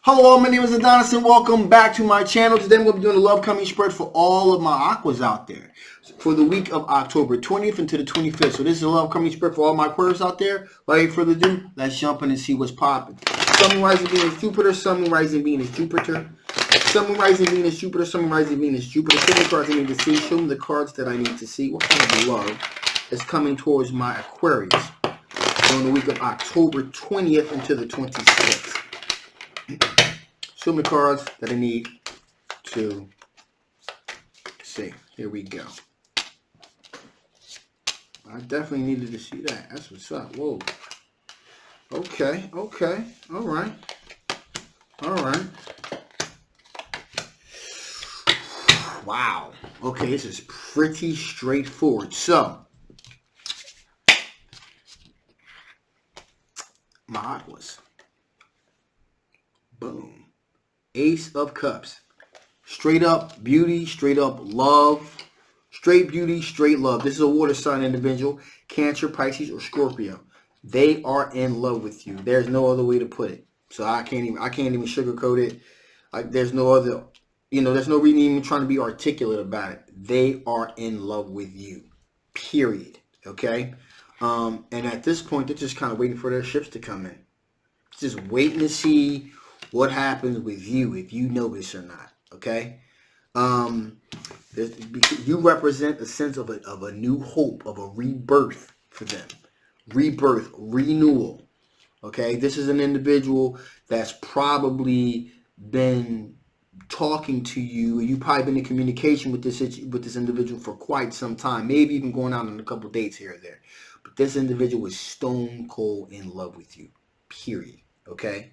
Hello all, my name is Adonis and welcome back to my channel. Today I'm going to be doing a love coming spread for all of my aquas out there for the week of October 20th into the 25th. So this is a love coming spread for all my Aquarius out there. Without further ado, let's jump in and see what's popping. Sun, Moon, Rising, Venus, Jupiter. Sun, Moon, Rising, Venus, Jupiter. Sun, Moon, Rising, Venus, Jupiter. Sun, Moon, Rising, Venus, Jupiter. Show me the cards I need to see. Show me the cards that I need to see. What kind of love is coming towards my Aquarius during the week of October 20th into the 26th? Show me the cards that I need to see. Here we go. I definitely needed to see that. That's what's up. Whoa. Okay. Okay. All right. All right. Wow. Okay, this is pretty straightforward. So, my aquas. Boom. Ace of Cups. Straight up beauty, straight up love. Straight beauty, straight love. This is a water sign individual. Cancer, Pisces, or Scorpio. They are in love with you. There's no other way to put it. So I can't even sugarcoat it. There's no other, there's no reason even trying to be articulate about it. They are in love with you. Period. Okay? And at this point, they're just kind of waiting for their ships to come in. Just waiting to see what happens with you, if you know this or not. Okay, you represent a sense of a new hope, of a rebirth for them, rebirth, renewal. Okay, this is an individual that's probably been talking to you, and you've probably been in communication with this individual for quite some time, maybe even going out on a couple dates here or there. But this individual is stone cold in love with you. Period. Okay.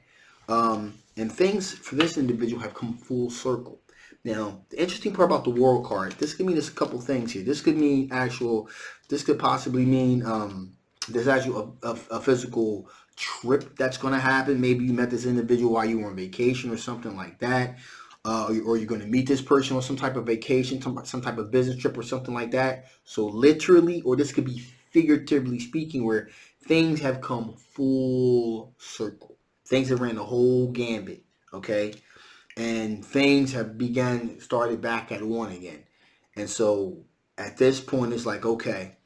And things for this individual have come full circle. Now, the interesting part about the World card, this could mean there's a couple things here. This could mean this could possibly mean there's actually a physical trip that's going to happen. Maybe you met this individual while you were on vacation or something like that. Or you're going to meet this person on some type of vacation, some type of business trip or something like that. So literally, or this could be figuratively speaking, where things have come full circle. Things have ran the whole gambit, okay? And things have started back at one again. And so at this point, it's like, okay,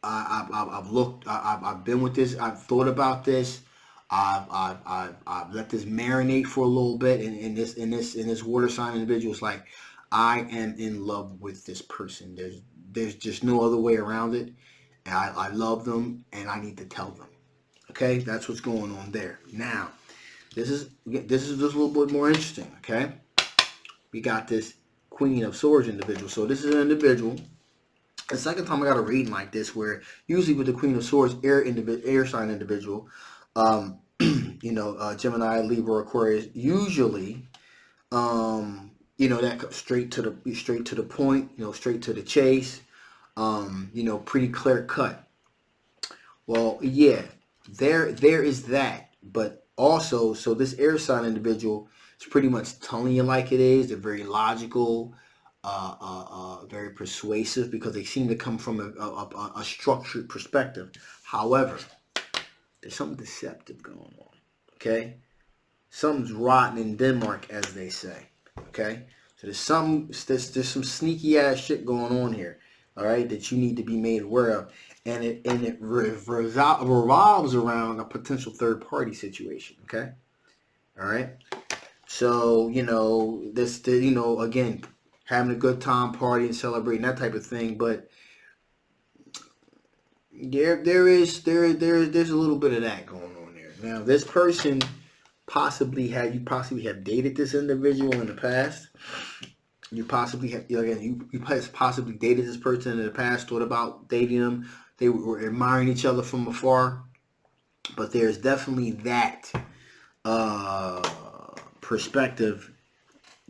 I've looked, I've been with this, I've thought about this, I've let this marinate for a little bit, and in this water sign individual, it's like, I am in love with this person. There's just no other way around it. And I love them, and I need to tell them. Okay, that's what's going on there. Now, this is just a little bit more interesting. Okay, we got this Queen of Swords individual. So this is an individual. The second time I got a reading like this, where usually with the Queen of Swords, air sign individual, Gemini, Libra, Aquarius, usually, that comes straight to the point, straight to the chase, pretty clear cut. Well, yeah. There is that, but also, so this air sign individual is pretty much telling you like it is. They're very logical, very persuasive, because they seem to come from a structured perspective. However, there's something deceptive going on. Okay, something's rotten in Denmark, as they say. Okay, so there's some sneaky ass shit going on here. All right, that you need to be made aware of. And it revolves around a potential third party situation. Okay, all right. So again, having a good time, partying, celebrating, that type of thing. But there's a little bit of that going on there. Now, this person you possibly have dated this individual in the past. You possibly have you possibly dated this person in the past, thought about dating them. They were admiring each other from afar, but there's definitely that perspective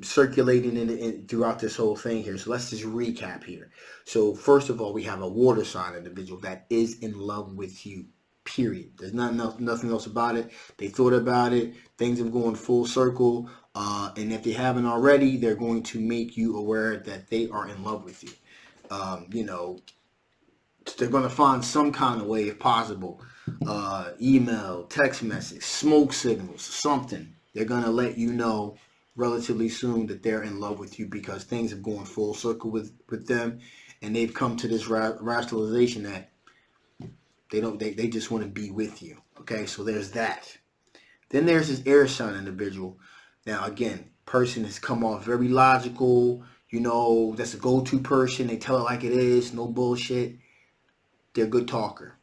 circulating throughout this whole thing here. So let's just recap here. So first of all, we have a water sign individual that is in love with you. Period. There's nothing else about it. They thought about it. Things have gone full circle. And if they haven't already, they're going to make you aware that they are in love with you. they're going to find some kind of way, if possible, email, text message, smoke signals, something. They're going to let you know relatively soon that they're in love with you, because things have gone full circle with them, and they've come to this rationalization that they just want to be with you. Okay, so there's that. Then there's this air sign individual. Now again, person has come off very logical. You know, that's a go-to person. They tell it like it is, no bullshit. They're a good talker.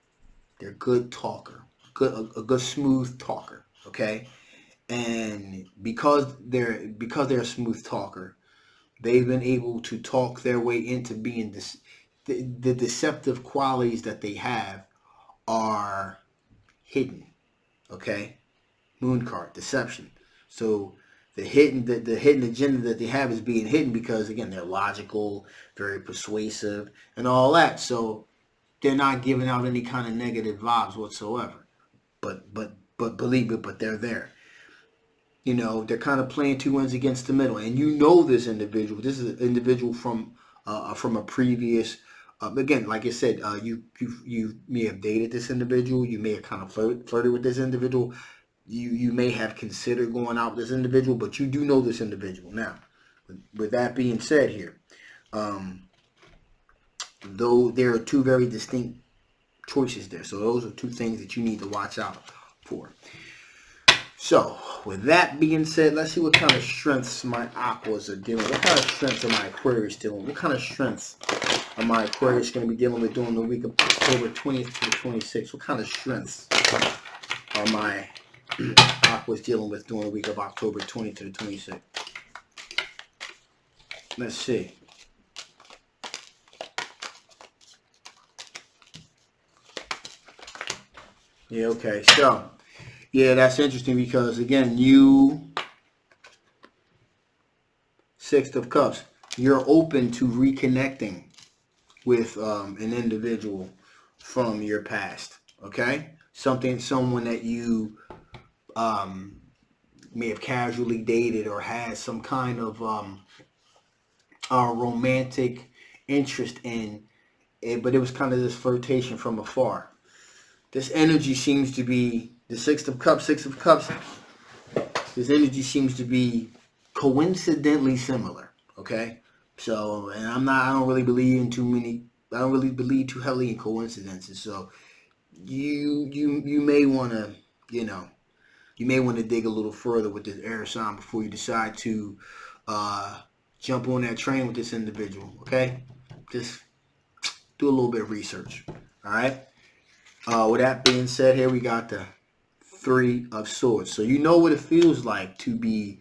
They're a good talker. A good smooth talker. Okay? And because they're a smooth talker, they've been able to talk their way into being this. The deceptive qualities that they have are hidden. Okay? Moon card, deception. So the hidden agenda that they have is being hidden because, again, they're logical, very persuasive, and all that. So they're not giving out any kind of negative vibes whatsoever. But believe it, but they're there. You know, they're kind of playing two ends against the middle, and you know this individual. This is an individual from a previous. Again, like I said, you may have dated this individual. You may have kind of flirted with this individual. You may have considered going out with this individual, but you do know this individual. Now, with that being said here, though there are two very distinct choices there. So those are two things that you need to watch out for. So, with that being said, let's see what kind of strengths my Aquas are dealing with. What kind of strengths are my Aquarius dealing with? What kind of strengths are my Aquarius going to be dealing with during the week of October 20th to the 26th? What kind of strengths are my Aquas dealing with during the week of October 20th to the 26th? Let's see. Yeah, okay. So, yeah, that's interesting because, again, you, Six of Cups, you're open to reconnecting with an individual from your past, okay? Someone that you may have casually dated or had some kind of romantic interest in, but it was kind of this flirtation from afar. This energy seems to be the Six of Cups. This energy seems to be coincidentally similar. Okay, so and I don't really believe in too many. I don't really believe too heavily in coincidences. So you may want to you may want to dig a little further with this air sign before you decide to jump on that train with this individual. Okay, just do a little bit of research. All right. With that being said, here we got the Three of Swords. So you know what it feels like to be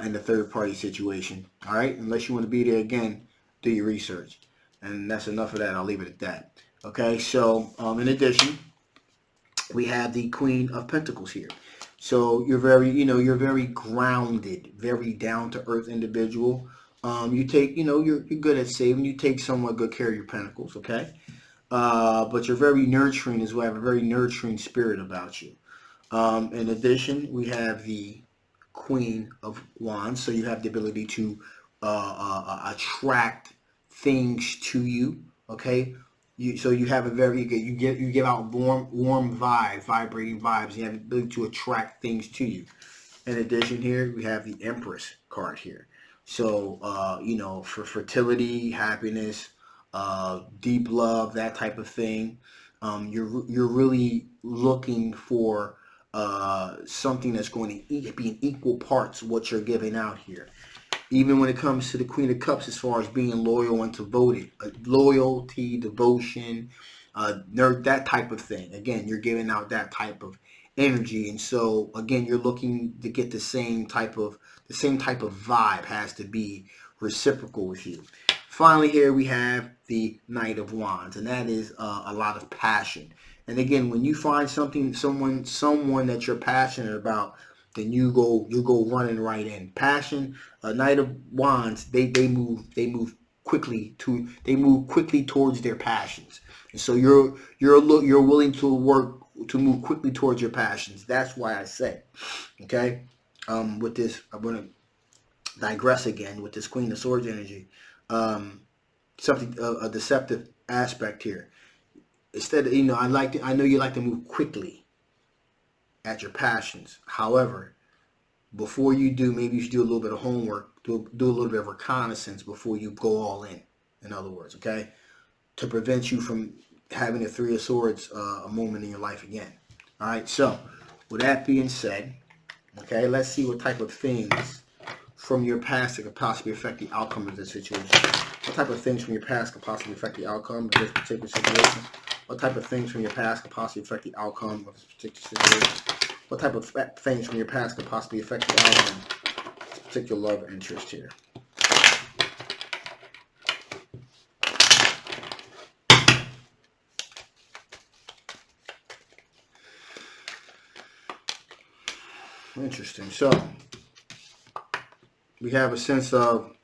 in the third party situation. All right. Unless you want to be there again, do your research. And that's enough of that. I'll leave it at that. Okay. So in addition, we have the Queen of Pentacles here. So you're you're very grounded, very down to earth individual. You take, you're good at saving. You take somewhat good care of your pentacles. Okay. But you're very nurturing as well. Have a very nurturing spirit about you. In addition, we have the Queen of Wands, so you have the ability to attract things to you. Okay, so you have a very good. You give out warm vibes, vibrating vibes. You have the ability to attract things to you. In addition, here we have the Empress card here. So for fertility, happiness, deep love, that type of thing. You're really looking for something that's going to be in equal parts what you're giving out here. Even when it comes to the Queen of Cups, as far as being loyal and devoted, loyalty, devotion, that type of thing. Again, you're giving out that type of energy, and so again, you're looking to get the same type of vibe. Has to be reciprocal with you. Finally, here we have the Knight of Wands, and that is a lot of passion. And again, when you find someone that you're passionate about, then you go running right in. Passion, Knight of Wands, they move quickly towards their passions, and so you're willing to move quickly towards your passions. That's why I say, okay. With this, I'm gonna digress again with this Queen of Swords energy. Something a deceptive aspect here. instead of, I know you like to move quickly at your passions. However, before you do, maybe you should do a little bit of homework, do a little bit of reconnaissance before you go all in other words, okay? To prevent you from having a Three of Swords a moment in your life again. All right, so with that being said, okay, let's see what type of things from your past that could possibly affect the outcome of this situation. What type of things from your past could possibly affect the outcome of this particular situation? What type of things from your past could possibly affect the outcome of this particular situation? What type of things from your past could possibly affect the outcome of this particular love interest here? Interesting. So we have a sense of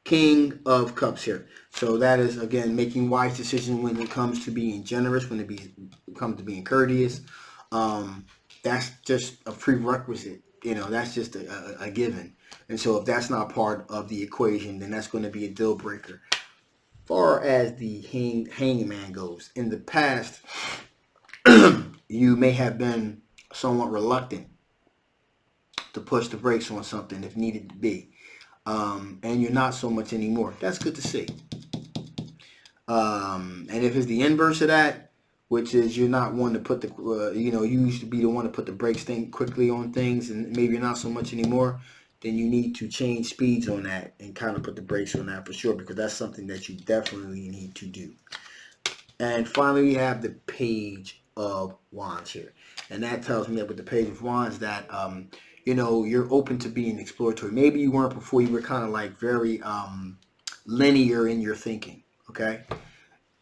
King of Cups here. So that is, again, making wise decisions when it comes to being generous, when it comes to being courteous. That's just a prerequisite. That's just a given. And so if that's not part of the equation, then that's going to be a deal breaker. As far as the hangman goes, in the past, you may have been somewhat reluctant to push the brakes on something if needed to be. And you're not so much anymore. That's good to see. And if it's the inverse of that, which is you're not one to put the, you used to be the one to put the brakes quickly on things, and maybe you're not so much anymore, then you need to change speeds on that and kind of put the brakes on that for sure, because that's something that you definitely need to do. And finally, we have the Page of Wands here. And that tells me that with the Page of Wands that, you're open to being exploratory. Maybe you weren't before. You were kind of like very linear in your thinking, okay?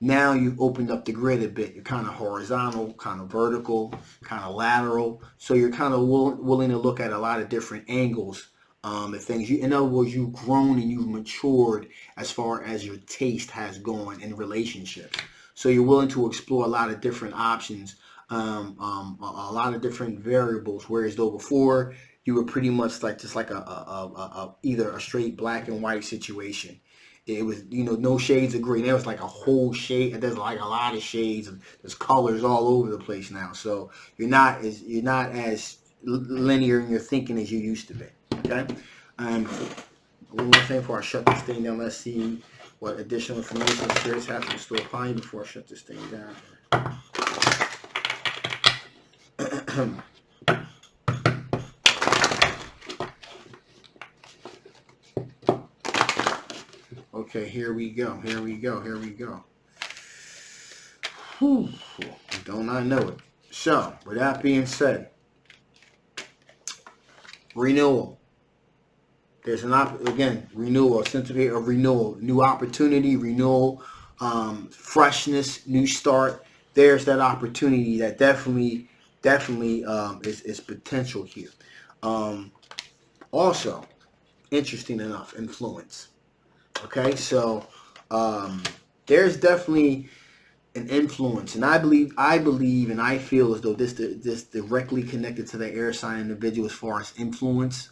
Now you've opened up the grid a bit. You're kind of horizontal, kind of vertical, kind of lateral. So you're kind of willing to look at a lot of different angles at things. In other words, you've grown and you've matured as far as your taste has gone in relationships. So you're willing to explore a lot of different options, a lot of different variables. Whereas though before you were pretty much like just like either a straight black and white situation. It was, no shades of green. There was like a whole shade. There's like a lot of shades. There's colors all over the place now. So you're not as linear in your thinking as you used to be. Okay. One more thing before I shut this thing down. Let's see what additional information spirits have to store upon you before I shut this thing down. Okay, here we go. Whew, don't I know it. So, with that being said, renewal. There's renewal, a sense of renewal, new opportunity, renewal, freshness, new start. There's that opportunity that definitely is potential here. Also, interesting enough, influence. Okay, so there's definitely an influence, and I believe and I feel as though this directly connected to the air sign individual as far as influence.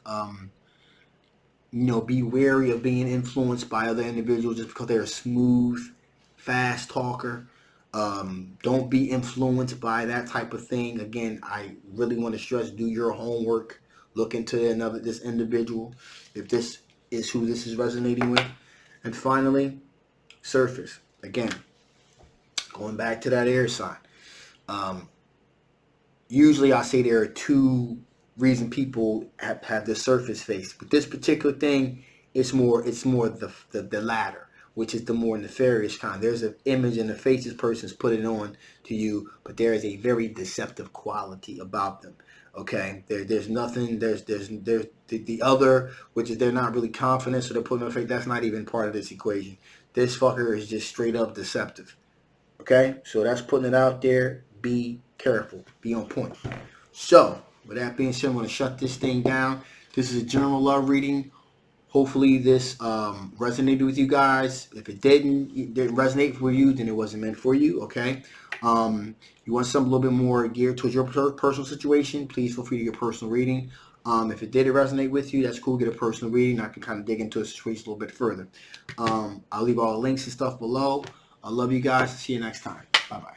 Be wary of being influenced by other individuals just because they're a smooth, fast talker. Don't be influenced by that type of thing. Again, I really want to stress: do your homework. Look into this individual, if this is who this is resonating with. And finally, surface. Again, going back to that air sign. Usually I say there are two reasons people have this surface face. But this particular thing, it's more the latter, which is the more nefarious kind. There's an image in the face this person's putting on to you, but there is a very deceptive quality about them. Okay, there's nothing. There's the other, which is they're not really confident, so they're putting on fake. That's not even part of this equation. This fucker is just straight up deceptive. Okay, so that's putting it out there. Be careful. Be on point. So, with that being said, I'm going to shut this thing down. This is a general love reading. Hopefully this resonated with you guys. If it didn't resonate with you, then it wasn't meant for you, okay? You want something a little bit more geared towards your personal situation, please feel free to get a personal reading. If it did resonate with you, that's cool. Get a personal reading. I can kind of dig into a situation a little bit further. I'll leave all the links and stuff below. I love you guys. See you next time. Bye-bye.